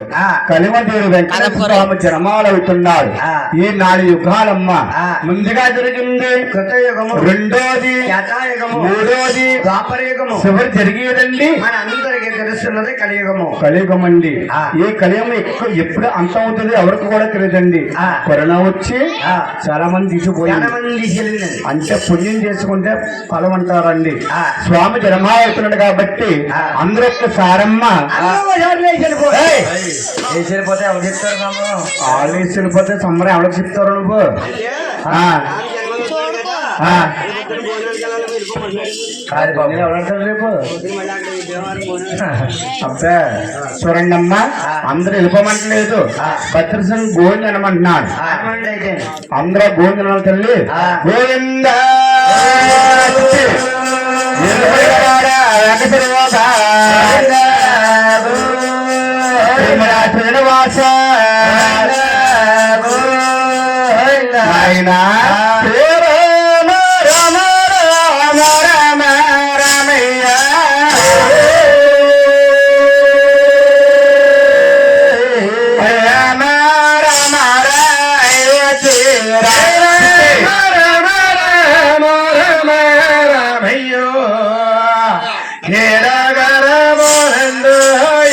కలిమదేవి వెంకటేశ్వర స్వామి జన్మాలవుతున్నాడు. ఈ 4 యుగాలమ్మ. ముందుగా జరిగింది కృతయుగము, రెండోది మూడోది ద్వాపరయుగము, చివరి జరిగేదండి మన అందరికీ తెలుస్తున్నది కలియుగము. కలియుగం అండి. ఈ కలియుగం ఎప్పుడు అంతం అవుతుంది ఎవరికి కూడా తెలియదండి. కరోనా వచ్చి చాలా మంది తీసిపోయింది. అంటే పుణ్యం చేసుకుంటే ఫలం అంటారండి. స్వామి జన్మాలవుతున్నాడు కాబట్టి అందరూ ఒక్కసారమ్మ వెళ్ళిపోతే ఎవరు చెప్తారు? వాళ్ళు వెళ్ళిపోతే సమ్మర్ ఎవరికి చెప్తారు? నువ్వు ఎవరంటారు రేపు? అబ్బా చూడండమ్మా, అందరూ వెళ్ళిపోమంటలేదు. భద్రసం గోవింద అనమంటున్నాడు. అందరూ గోవింద తల్లి గోవింద శ్రీనివాస ఆయన రామ రామ రామ రామ రామయ్య రామ రామ రామ రామ రామ రామయ్యో గరబోనందు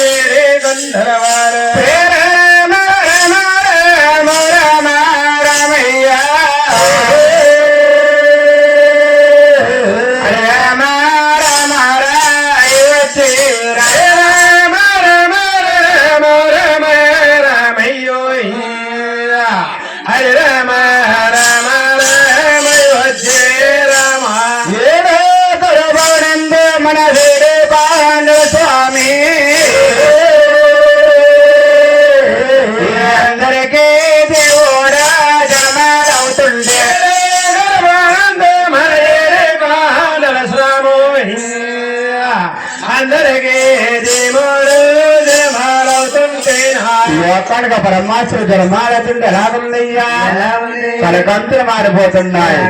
ఏరే గంధర్వార రామ రామ రామ రామ రామయ్య రామ రామ రాయవతి రామ రామ రామ రామ రామయ్యో హరి రామ రామ రామయ్యవతి రామ ఏరే గరబోనందు మన స్వామి అందరికీ దేవుడా జన్మాలవుతుండే అందరికీ దేవుడు జన్మాలవుతుంటే ఎక్కడిక పరమాశ్వరు జన్మాలవుతుంటే ఎలాగుందయ్యా? కలకంతులు మారిపోతున్నాయి.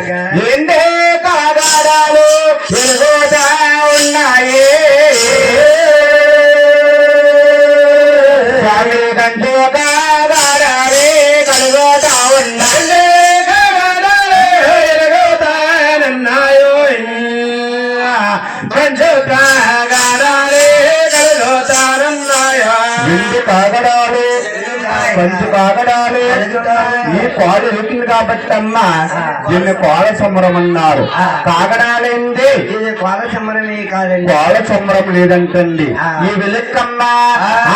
ఏంటే కాగాడాలు వెలుగుతా ఉన్నాయి. స్వామి కంచు కాగాడాలే కలుగుతా ఉన్నాయి. ఎలుగుతానన్నాయో కంచు కాగాడాలే కలుగుతానన్నాయో. విందు కాగడాలు పంచు కాగడాలు ఈ కోడ రుచులు కాబట్టి అమ్మ దీన్ని కోడ సంబరం అన్నారు. కాగడాలేంది? ఇది కోడ సంబరమే కాదండి. కోడ సంబరం లేదంటండి. ఈ వెలుక్కమ్మ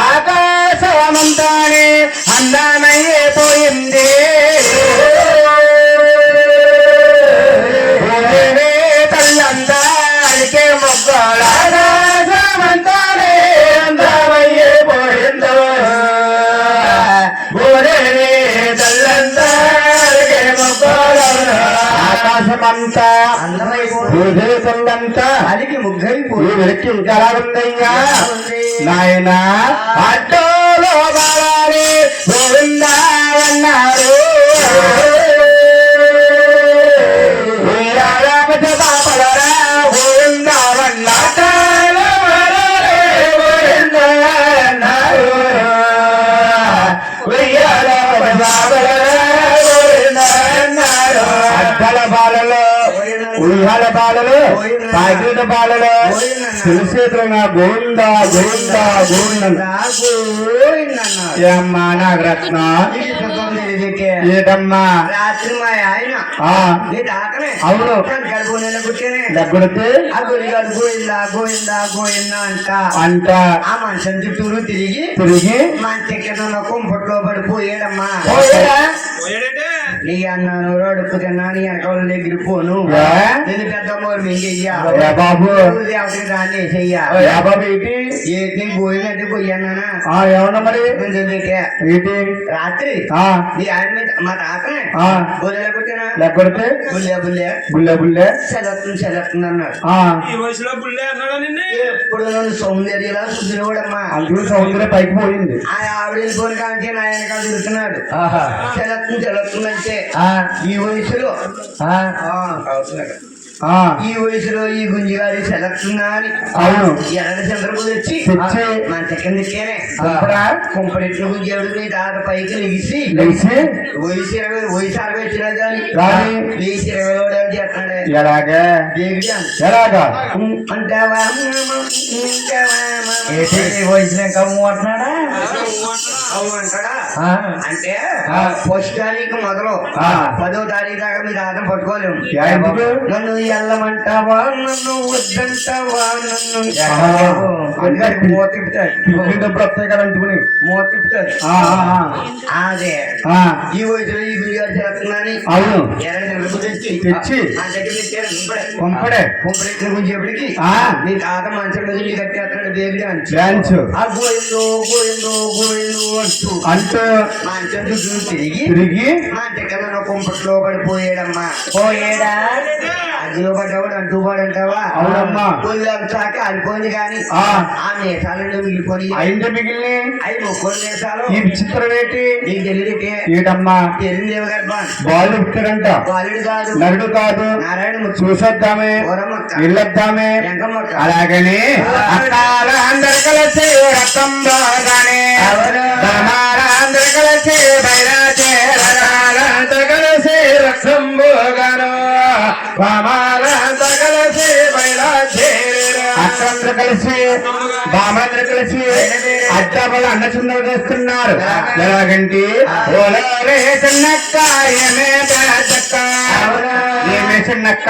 ఆకాశమంతానే అందమైపోయింది. తల్లంతా అడికే మొగ్గల ఆకాశమంతానే అందమైపోయిందో. ఆకాశమంతా భూదేశంతా అడిగి ముగ్గైపోయి వెనక్కి ఇంకా ఉందయ్యా నాయన. అడ్డోలో బాలాలి గోవిందా అన్నారు. బాపలరా గోవిందా అన్నారు. అడ్డల బాలలో ఉల్హాల బాలలో పాకిట బాలలో తులసేతున్న గోవింద గోవింద గోవింద ఏమ్మా నాగరత్న ఏటమ్మా? రాత్రి మా ఆయన అవును దగ్గుడితే గోయిందా గోయిందా గోయిందా అంట ఆ మనిషి చుట్టూరు తిరిగి మంచి కింద కుంపట్లో పడిపోయాడమ్మా. నీ అన్నాను రోడ్డు తిన్నాను వెనకాల దగ్గర పోను నేను పెద్ద మింగయ్యా బాబు దేవతకి దాన్ని వేసయ్యా బాబు ఏంటి పోయినట్టు పోయానా ఏమన్నా మరి రాత్రి మా తాత బుల్లెకొట్టినా లేకపోతే బుల్లె బుల్లె బుల్లె బుల్లె చదువుతుంది అన్నాడు. ఎప్పుడు నన్ను సౌందర్యలా చూసిన కూడా అందులో సౌందర్య పైకి పోయింది. ఆవిడ వెళ్ళిపోయిన కానీ నా వెనకాల తిరుగుతున్నాడు. చదువుతుందంటే ఈ వయసులో అవుతున్నాడు. ఈ వయసులో ఈ గుంజిగారి సెలక్తున్నా అని అవును ఎర్ర చంద్రపు తెచ్చి మన చెక్కని దిక్కేనే కుంపడెట్లు గుంజాడు నీ తాత పైకి లెగిసి వయసు 60 వచ్చినా కానీ లేచి 20 చేస్తున్నాడు ఎలాగా ఎలాగా అంటావా వయసు కమ్ము అంటున్నాడా అంటాడా అంటే ఫస్ట్ తారీఖు మొదలు 10వ తారీఖు దాకా మీ తాతను పట్టుకోలేము నన్ను వెళ్ళమంటావా నన్ను వద్దంటావా నన్ను మూత తిప్పుతాడు డబ్బులు వస్తాయి కదా అంటుకుని మూత తిప్పుతాడు అదే ఈ వయసులో ఈ గురిగారు చేస్తున్నాని అవును తెచ్చి పంపడే పంపడే గుంజేపటికి నీ తాత మంచం మీద నీ కట్టేస్తాడు దేవుడి అని గోయిందో గోయిందో గోయిందో అంటూ మంచం తిరిగి మా దగ్గర కుంపట్లో పడిపోయాడమ్మా పోయాడా అదిలో పడ్డవాడు అంటూ పాడంటావా అవునమ్మా పుల్లంతాక అనుకోండి కానీ ఆ మేసాలను మిగిలిపోయి అయింది మిగిలిన అవి ముక్కలు మేసాలు ఈ విచిత్రం ఏంటి నీకు తెలియదు ఏటమ్మా తెలియదేవి గర్భ బాలుడు పుట్టాడంట బాలుడు కాదు నరుడు కాదు నారాయణ చూసొద్దామే వెళ్ళొద్దామే అలాగని అందరు కలిసి రథం బాగానే అందరు కలిసి బయలుదేరాలందరు కలిసి రథం పోగాను కలిసి అక్కలందరూ కలిసి బామందరూ కలిసి అడ్డాబల అన్న చిందలు చేస్తున్నారు ఎలాగంటే ఓలే చిన్నక్క ఏమే పెద్దక్క ఏమే చిన్నక్క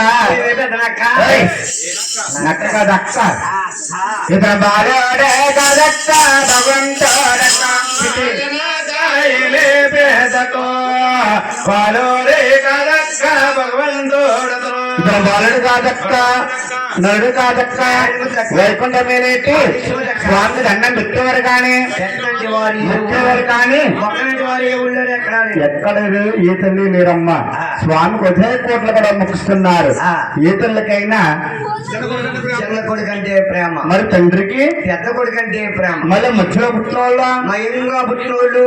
నక్క కదక్క ఇతర బాలోడే కదక్క భగవంతోడక్క పేదకో బాలోడే కదక్క భగవంతోడతో ఇతర బాలుడు కాదక్క నరుడు కాదక్క వైకుంఠమేనేటి స్వామి దండం పెట్టేవారు కానీ ఎక్కడ ఈతల్ని లేరమ్మ స్వామికి ఉదయ కోట్లు కూడా ముక్కుస్తున్నారు ఈతలకైనా చిన్న కొడుకంటే ప్రేమ మరి తండ్రికి పెద్ద కొడుకంటే ప్రేమ మళ్ళీ మధ్యలో పుట్టిన వాళ్ళు మయంగా పుట్టిన వాళ్ళు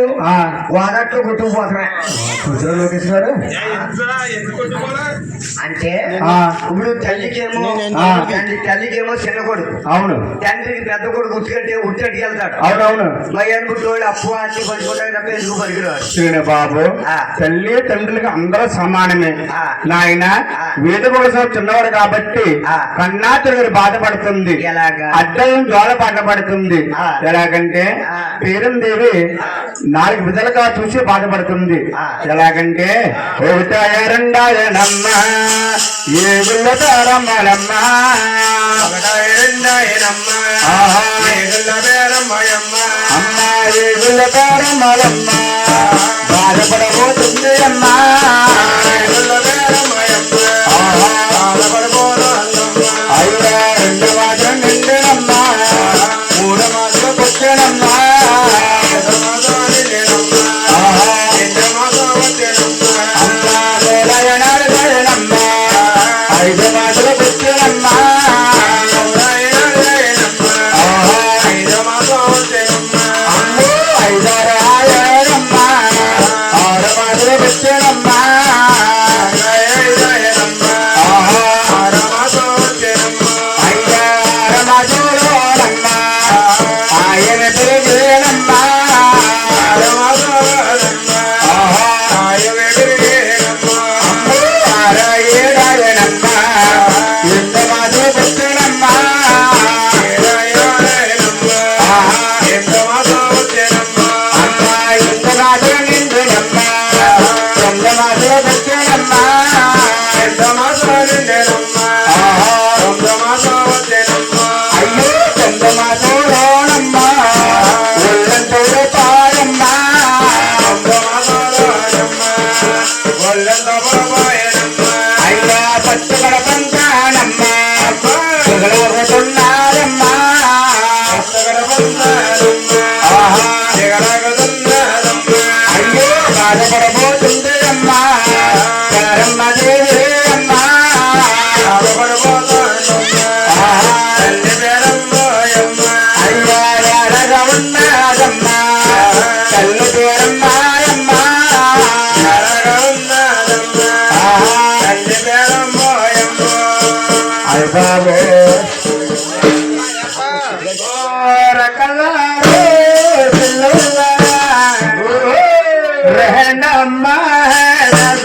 వాదట్లో కొట్టుకుపోతామే లోకేష్ గారు అంటే ఇప్పుడు తల్లికేమో తల్లికేమో చిన్న కొడుకు అవును తండ్రికి పెద్ద కొడుకు ఉట్టేటికి వెళ్తాడు అవునవును మయ్యను పుట్టినోళ్ళు అప్పు అన్ని పంచుకుంటారు తప్ప ఎందుకు పనికిరాడు బాబు తల్లి తండ్రులకి అందరూ సమానమే నాయన వీటి కోసం చిన్నవాడు కాబట్టి కన్నా తిరుగురు బాధపడుతుంది అడ్డం జోల బాధపడుతుంది ఎలాగంటే పేరందేవి 4 విధాలుగా చూసి బాధపడుతుంది ఎలాగంటే రెండాయనమ్మ ఏగుళ్ళ తారమ్మలమ్మ అమ్మ ఏగుళ్ళ తారమ్మలమ్మ బాధపడబోతుంది అమ్మ అయ్యా 2 మాసం నిండినమ్మ 3 మాసం పుట్టినమ్మ 5 మాసం పుట్టినమ్మ 5 రాయనమ్మ 6 మాసం పుట్టినమ్మ रहना अम्मा